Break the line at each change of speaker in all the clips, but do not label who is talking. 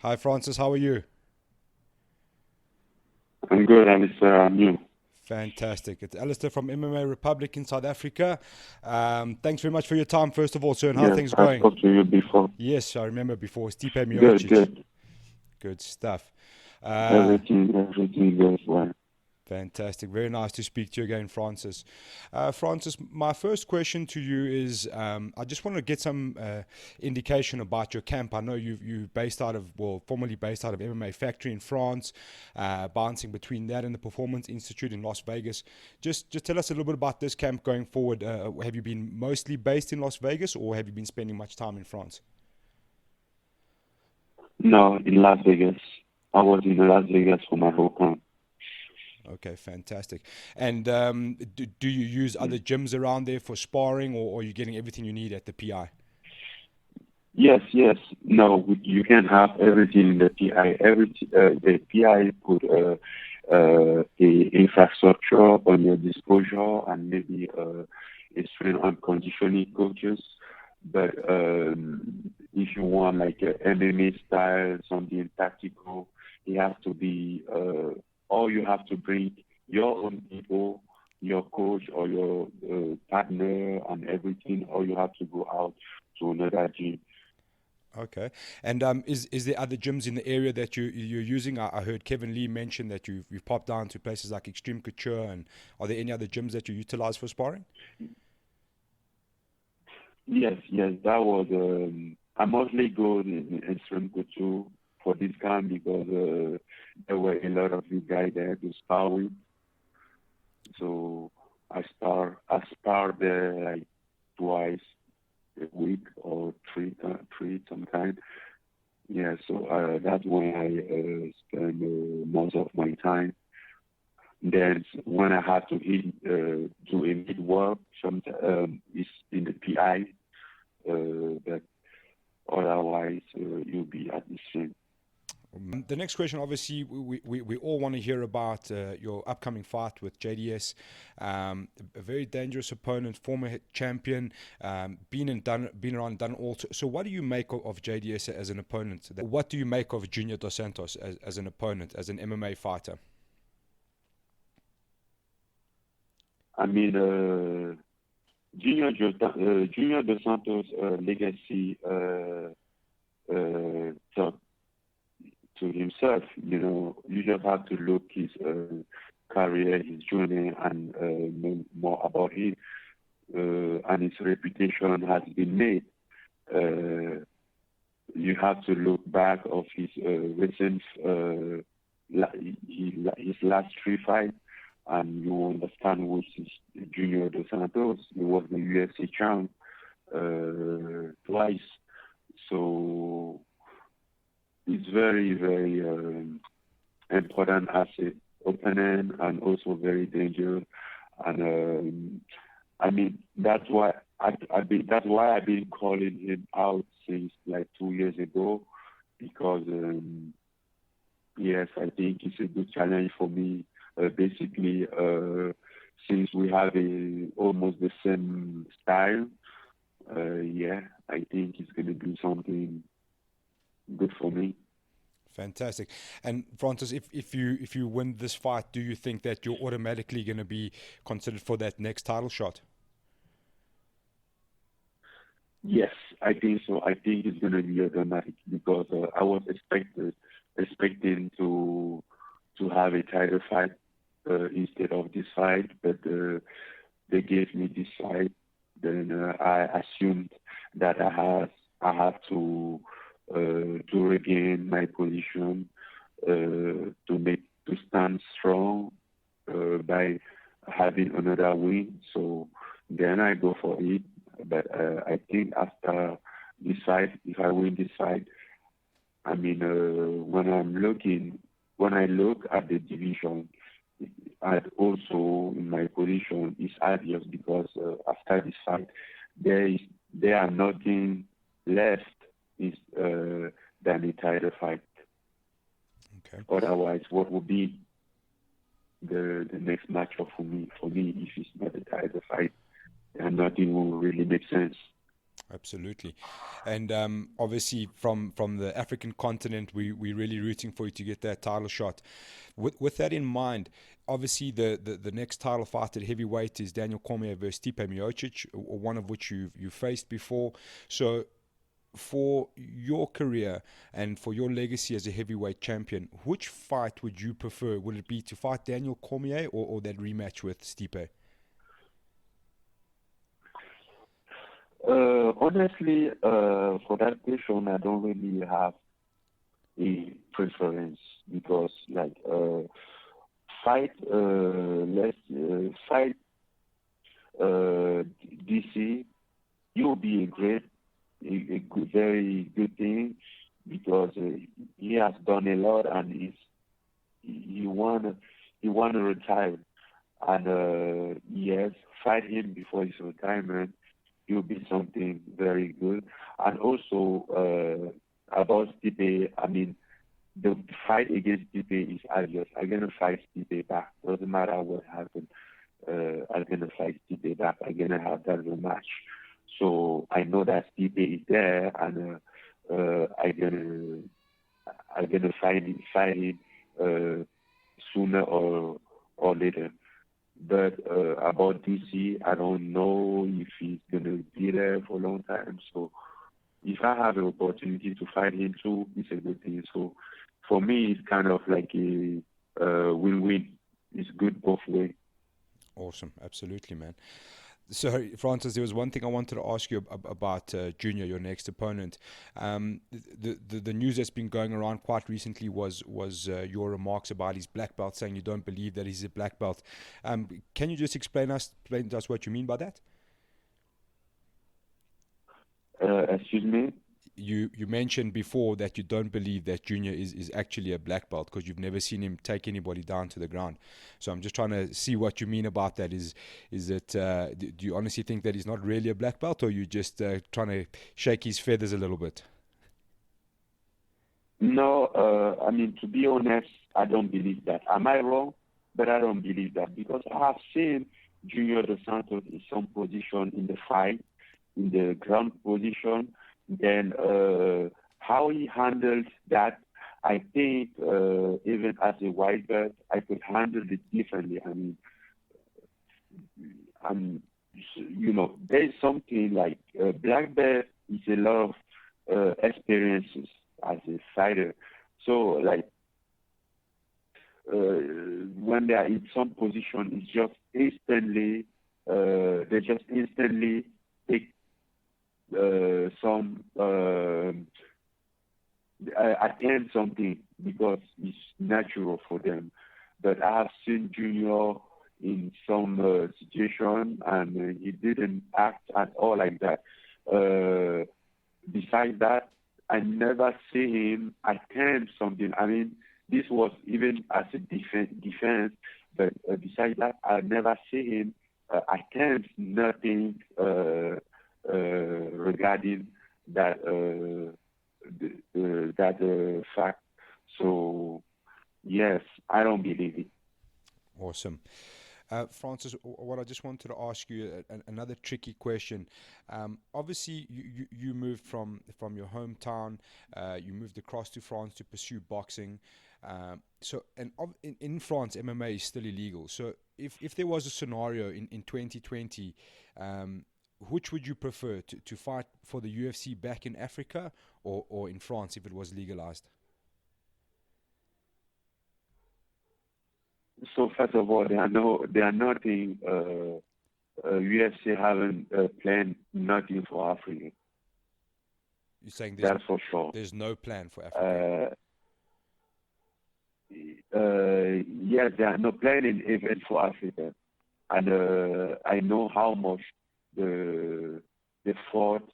Hi, Francis. How are you?
I'm good, Alistair. I'm you.
Fantastic. It's Alistair from MMA Republic in South Africa. Thanks very much for your time, first of all, sir, and how are
Yes,
things
I
going?
spoke to you before.
Yes, I remember before. Stipe
Good,
Miocic.
good.
Good stuff. Uh,
Everything goes well.
Fantastic. Very nice to speak to you again, Francis. Francis, my first question to you is I just want to get some indication about your camp. I know you're based out of, well, formerly based out of MMA Factory in France, bouncing between that and the Performance Institute in Las Vegas. Just tell us a little bit about this camp going forward. Have you been mostly based in Las Vegas or have you been spending much time in France?
No, in Las Vegas. I was in Las Vegas for my whole camp.
Okay, fantastic. And do you use
Mm.
other gyms around there for sparring, or are you getting everything you need at the PI?
Yes, yes. No, you can have everything in the PI. The PI put the infrastructure on your disclosure and maybe a strength and conditioning coaches. But if you want like a MMA style, something tactical, you have to be, or you have to bring your own people, your coach or your partner and everything, or you have to go out to another gym.
Okay. And is there other gyms in the area that you're using? I heard Kevin Lee mention that you've popped down to places like Extreme Couture, and are there any other gyms that you utilize for sparring?
Yes, yes, that was. I mostly go in Swim Couture for this camp because there were a lot of you guys there to spar with. So I spar there like twice a week or three sometimes. Yeah, so that's when I spend most of my time. Then when I have to do a mid work, sometimes it's in the PI. But otherwise, you'll be at the same.
The next question, obviously, we all want to hear about your upcoming fight with JDS. A very dangerous opponent, former champion, been around, done all. So, what do you make of JDS as an opponent? What do you make of Junior Dos Santos as an opponent, as an MMA fighter?
I mean, Junior Dos Santos legacy talk to himself. You just have to look his career, his journey, and know more about him. And his reputation has been made. Uh, you have to look back of his recent his last three fights, and you understand which is Junior Dos Santos. He was the UFC champ twice, so it's very very important asset opponent and also very dangerous. And I mean that's why I've been calling him out since like 2 years ago because yes, I think it's a good challenge for me. Basically, since we have almost the same style, yeah, I think it's going to be something good for me.
Fantastic. And Francis, if you win this fight, do you think that you're automatically going to be considered for that next title shot?
Yes, I think so. I think it's going to be automatic because I was expecting to have a title fight instead of this fight, but they gave me this fight. Then I assumed that I have to regain my position to stand strong by having another win. So then I go for it. But I think after this fight, if I win this fight, I mean, when I look at the division, and also in my position, it's obvious because after this fight, there are nothing left is than a title fight.
Okay.
Otherwise, what would be the next matchup for me? For me, if it's not a title fight, then nothing will really make sense.
Absolutely. And obviously from the African continent, we're really rooting for you to get that title shot. With that in mind, obviously the next title fight at heavyweight is Daniel Cormier versus Stipe Miocic, one of which you've faced before. So for your career and for your legacy as a heavyweight champion, which fight would you prefer? Would it be to fight Daniel Cormier or that rematch with Stipe?
Honestly, for that question, I don't really have a preference because, like, let's fight DC. You'll be a good, very good thing because he has done a lot and he won he won a retire and yes, fight him before his retirement. It will be something very good. And also about Stipe, I mean, the fight against Stipe is obvious. I'm gonna fight Stipe back. Doesn't matter what happens. I'm gonna fight Stipe back. I'm gonna have that rematch. So I know that Stipe is there, and I'm gonna fight him sooner or later. But about DC, I don't know if he's gonna be there for a long time. So if I have an opportunity to fight him too, it's a good thing. So for me, it's kind of like a win-win. It's good both ways.
Awesome, absolutely, man. So, Francis, there was one thing I wanted to ask you about Junior, your next opponent. The news that's been going around quite recently was your remarks about his black belt, saying you don't believe that he's a black belt. Can you just explain to us what you mean by that?
Excuse me?
You mentioned before that you don't believe that Junior is actually a black belt because you've never seen him take anybody down to the ground. So I'm just trying to see what you mean about that. Is it do you honestly think that he's not really a black belt, or you just trying to shake his feathers a little bit?
No, I mean, to be honest, I don't believe that. Am I wrong? But I don't believe that because I have seen Junior Dos Santos in some position in the fight, in the ground position. Then how he handled that, I think even as a white belt, I could handle it differently. I mean, I'm, there's something like black belt is a lot of experiences as a fighter. So like when they are in some position, it's just instantly they just instantly take some attempt something because it's natural for them. But I have seen Junior in some situation and he didn't act at all like that. Besides that, I never see him attempt something. I mean, this was even as a defense, but besides that, I never see him attempt nothing regarding that fact. So yes, I don't believe it.
Awesome. Francis, what I just wanted to ask you another tricky question. Obviously, you moved from your hometown, you moved across to France to pursue boxing. In France, MMA is still illegal. So, if there was a scenario in 2020, which would you prefer to fight for the UFC back in Africa or in France if it was legalized?
So first of all, they are nothing. UFC haven't planned nothing for Africa.
You're saying
that's for sure.
There's no plan for Africa.
Yes, there are no planning even for Africa, and I know how much the fought,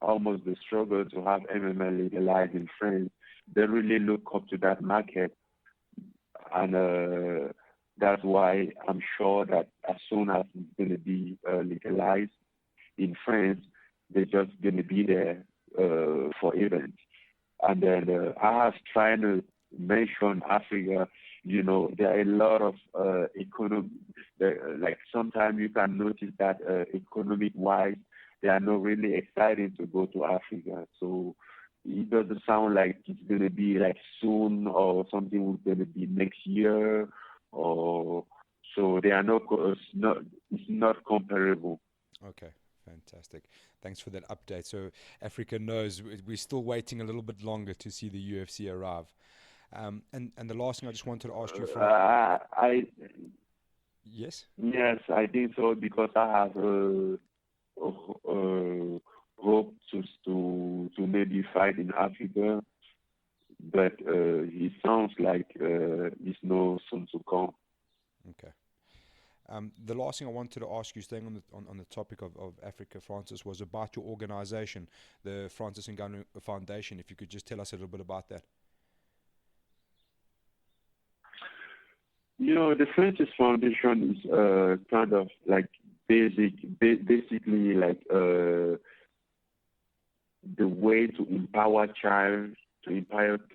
how much the struggle to have MMA legalized in France. They really look up to that market, and that's why I'm sure that as soon as it's going to be legalized in France, they're just going to be there for events. And then I was trying to mention Africa. There are a lot of economic, like sometimes you can notice that economic-wise, they are not really excited to go to Africa. So it doesn't sound like it's going to be like soon or something was going to be next year, or so they are not. It's not comparable.
Okay, fantastic. Thanks for that update. So Africa knows we're still waiting a little bit longer to see the UFC arrive. And the last thing I just wanted to ask you from
I
yes.
Yes, I think so because I have hope to maybe fight in Africa, but it sounds like it's no soon to come.
Okay. The last thing I wanted to ask you, staying on the topic of Africa, Francis, was about your organization, the Francis Ngannou Foundation. If you could just tell us a little bit about that.
The Francis Foundation is kind of like basically like the way to empower child, to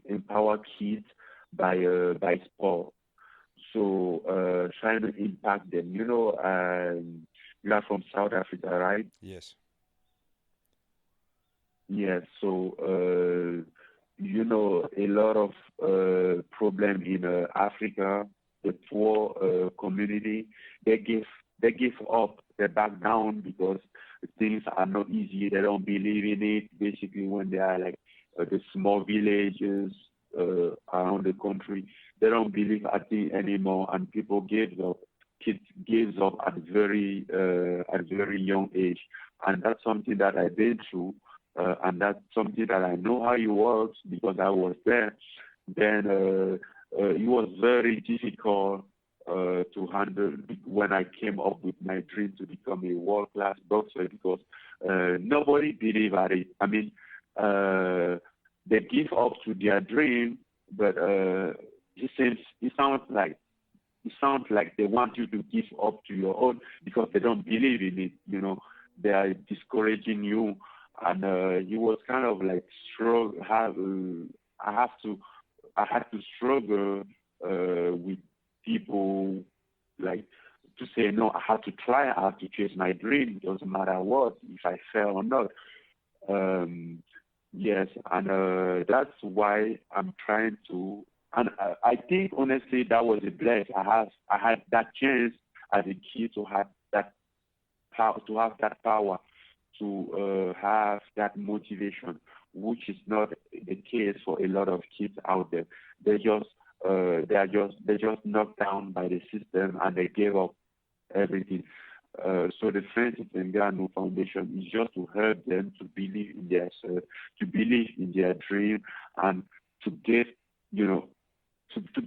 empower kids by sport. So trying to impact them. You are from South Africa, right?
Yes.
Yes. So a lot of problem in Africa. The poor community, they give up, they back down because things are not easy. They don't believe in it. Basically, when they are like the small villages around the country, they don't believe at it anymore, and people give up. Kids gives up at very young age, and that's something that I've been through, and that's something that I know how it works because I was there. Then it was very difficult to handle when I came up with my dream to become a world-class boxer because nobody believed at it. I mean, they give up to their dream, but it sounds like they want you to give up to your own because they don't believe in it. They are discouraging you, and it was kind of like struggle. I had to struggle with people like to say no. I have to try. I have to chase my dream. It doesn't matter what, if I fail or not. Yes, and that's why I'm trying to. And I think honestly that was a bless. I had that chance as a kid to have that power, to have that motivation, which is not the case for a lot of kids out there. They're just knocked down by the system and they gave up everything. So the Francis Ngannou Foundation is just to help them to believe in themselves, to believe in their dream, and to get, to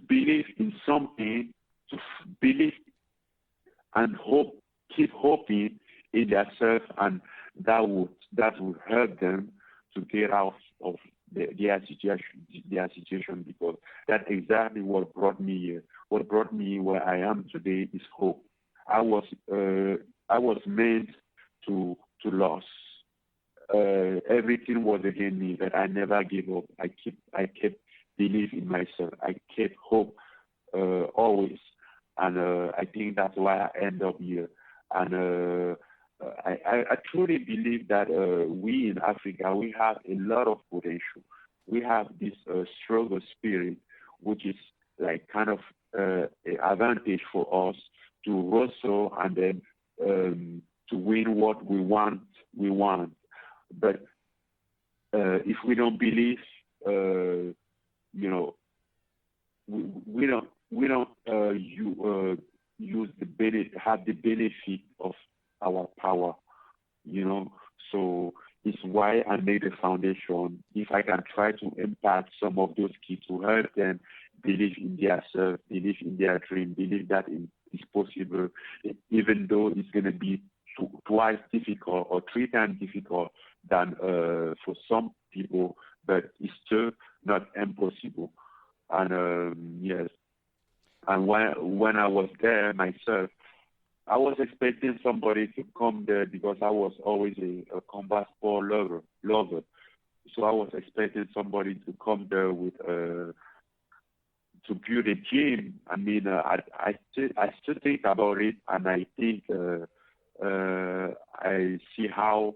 believe in something, to believe and hope, keep hoping in themselves, and that would help them to get out of their situation because that's exactly what brought me here. What brought me where I am today is hope. I was meant to lose. Everything was against me, but I never gave up. I kept believe in myself. I kept hope always, and I think that's why I end up here. And I truly believe that we in Africa, we have a lot of potential. We have this struggle spirit, which is like kind of an advantage for us to wrestle and then to win what we want. But if we don't believe, we don't use have the benefit of our power, So it's why I made a foundation. If I can try to impact some of those kids to help them believe in themselves, believe in their dream, believe that it's possible, even though it's going to be twice difficult or three times difficult than for some people, but it's still not impossible. And yes, and when I was there myself, I was expecting somebody to come there because I was always a combat sport lover. So I was expecting somebody to come there with to build a gym. I mean, I still think about it, and I think I see how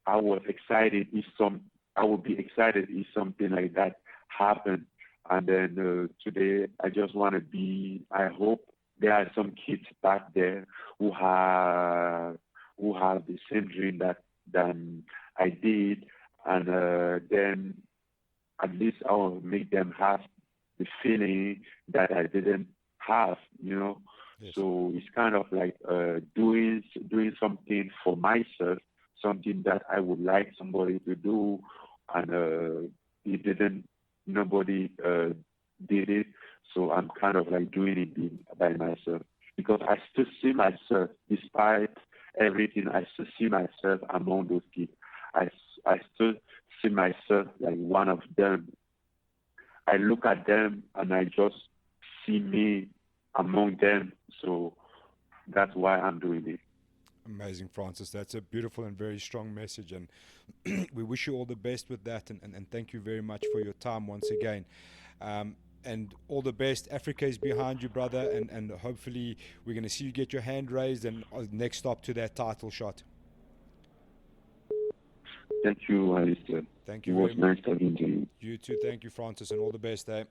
I was excited if I would be excited if something like that happened. And then today, I just want to be. I hope there are some kids back there who have the same dream that I did, and then at least I will make them have the feeling that I didn't have.
Yes.
So it's kind of like doing something for myself, something that I would like somebody to do, and it didn't. Nobody did it, so I'm kind of like doing it by myself because I still see myself, despite everything. I still see myself among those kids. I still see myself like one of them. I look at them and I just see me among them. So that's why I'm doing it.
Amazing, Francis. That's a beautiful and very strong message, and we wish you all the best with that. And thank you very much for your time once again. And all the best. Africa is behind you, brother, and hopefully we're going to see you get your hand raised and next stop to that title shot.
Thank you, Alistair.
Thank
It
you
was
very much.
nice talking to you.
You too. Thank you, Francis, and all the best, eh?